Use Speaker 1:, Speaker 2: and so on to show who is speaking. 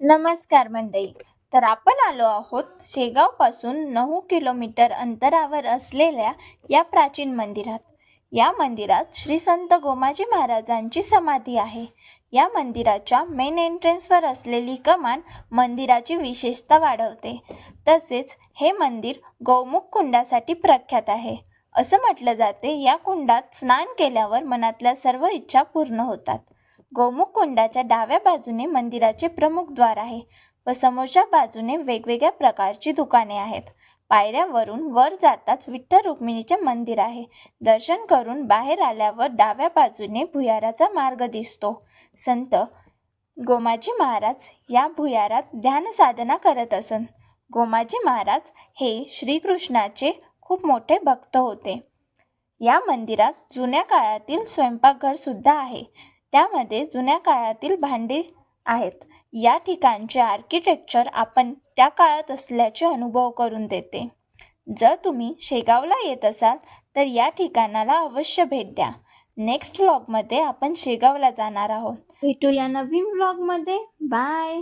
Speaker 1: नमस्कार मंडळी. तर आपण आलो आहोत शेगावपासून 9 किलोमीटर अंतरावर असलेल्या या प्राचीन मंदिरात. या मंदिरात श्री संत गोमाजी महाराजांची समाधी आहे. या मंदिराच्या मेन एंट्रन्सवर असलेली कमान मंदिराची विशेषता वाढवते. तसेच हे मंदिर गौमुख कुंडासाठी प्रख्यात आहे. असं म्हटलं जाते, या कुंडात स्नान केल्यावर मनातल्या सर्व इच्छा पूर्ण होतात. गौमुख कुंडाच्या डाव्या बाजूने मंदिराचे प्रमुख द्वार आहे व समोरच्या बाजूने वेगवेगळ्या प्रकारची दुकाने आहेत. पायऱ्यावरून वर जाताच विठ्ठल रुक्मिणीचे मंदिर आहे. दर्शन करून बाहेर आल्यावर डाव्या बाजूने भुयाराचा मार्ग दिसतो. संत गोमाजी महाराज या भुयारात ध्यान साधना करत असत. गोमाजी महाराज हे श्रीकृष्णाचे खूप मोठे भक्त होते. या मंदिरात जुन्या काळातील स्वयंपाकघर सुद्धा आहे. त्यामध्ये जुन्या काळातील भांडी आहेत. या ठिकाणचे आर्किटेक्चर आपण त्या काळात असल्याचे अनुभव करून देते. जर तुम्ही शेगावला येत असाल तर या ठिकाणाला अवश्य भेट द्या. नेक्स्ट व्लॉगमध्ये आपण शेगावला जाणार आहोत. भेटूया नवीन व्लॉगमध्ये. बाय.